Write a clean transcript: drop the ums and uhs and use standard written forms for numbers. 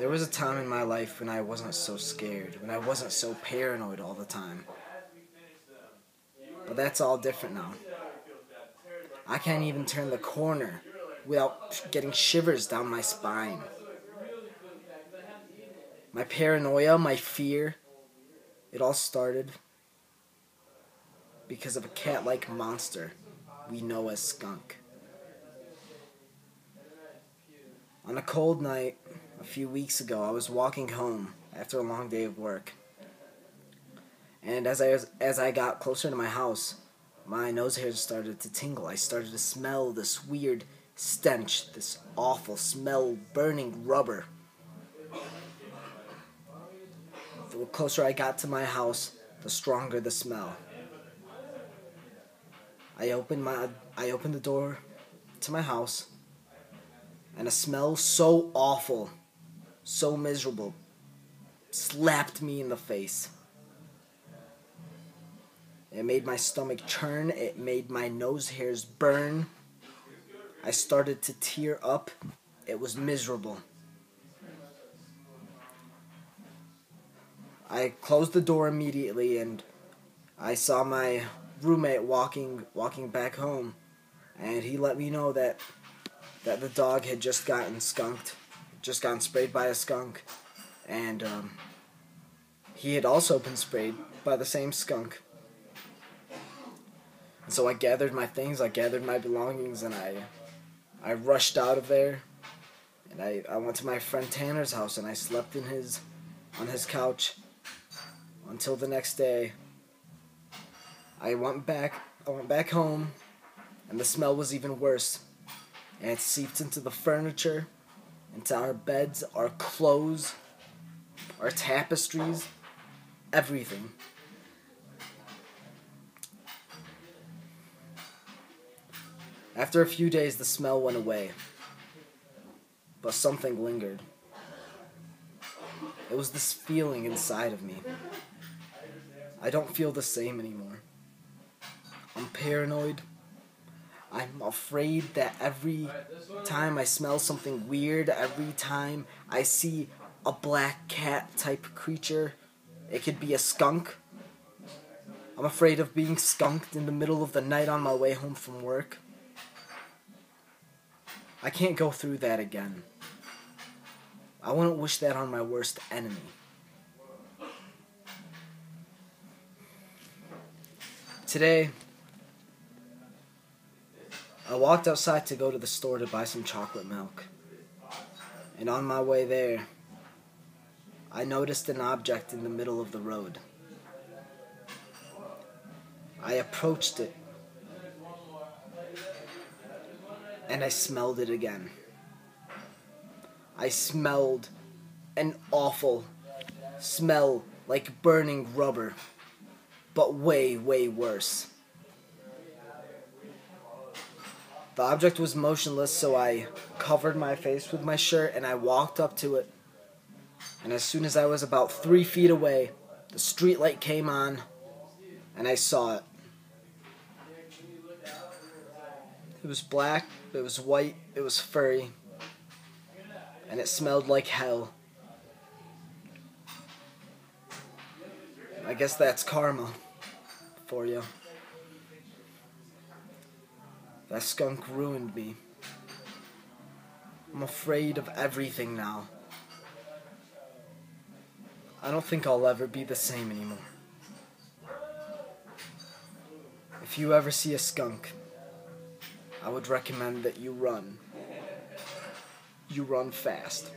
There was a time in my life when I wasn't so scared, when I wasn't so paranoid all the time. But that's all different now. I can't even turn the corner without getting shivers down my spine. My paranoia, my fear, it all started because of a cat-like monster we know as skunk. On a cold night a few weeks ago, I was walking home after a long day of work. And as I got closer to my house, my nose hairs started to tingle. I started to smell this weird stench, this awful smell, burning rubber. The closer I got to my house, the stronger the smell. I opened the door to my house, and a smell so awful, so miserable, slapped me in the face. It made my stomach churn. It made my nose hairs burn. I started to tear up. It was miserable. I closed the door immediately, and I saw my roommate walking back home, and he let me know that the dog had just gotten sprayed by a skunk, and he had also been sprayed by the same skunk. And so I gathered my things, I gathered my belongings, and I rushed out of there, and I went to my friend Tanner's house, and I slept on his couch until the next day. I went back home, and the smell was even worse. And it seeped into the furniture, into our beds, our clothes, our tapestries, everything. After a few days, the smell went away, but something lingered. It was this feeling inside of me. I don't feel the same anymore. I'm paranoid. I'm afraid that every time I smell something weird, every time I see a black cat type creature, it could be a skunk. I'm afraid of being skunked in the middle of the night on my way home from work. I can't go through that again. I wouldn't wish that on my worst enemy. Today, I walked outside to go to the store to buy some chocolate milk. And on my way there, I noticed an object in the middle of the road. I approached it, and I smelled it again. I smelled an awful smell like burning rubber, but way, way worse. The object was motionless, so I covered my face with my shirt and I walked up to it. And as soon as I was about 3 feet away, the street light came on and I saw it. It was black, it was white, it was furry, and it smelled like hell. I guess that's karma for you. That skunk ruined me. I'm afraid of everything now. I don't think I'll ever be the same anymore. If you ever see a skunk, I would recommend that you run. You run fast.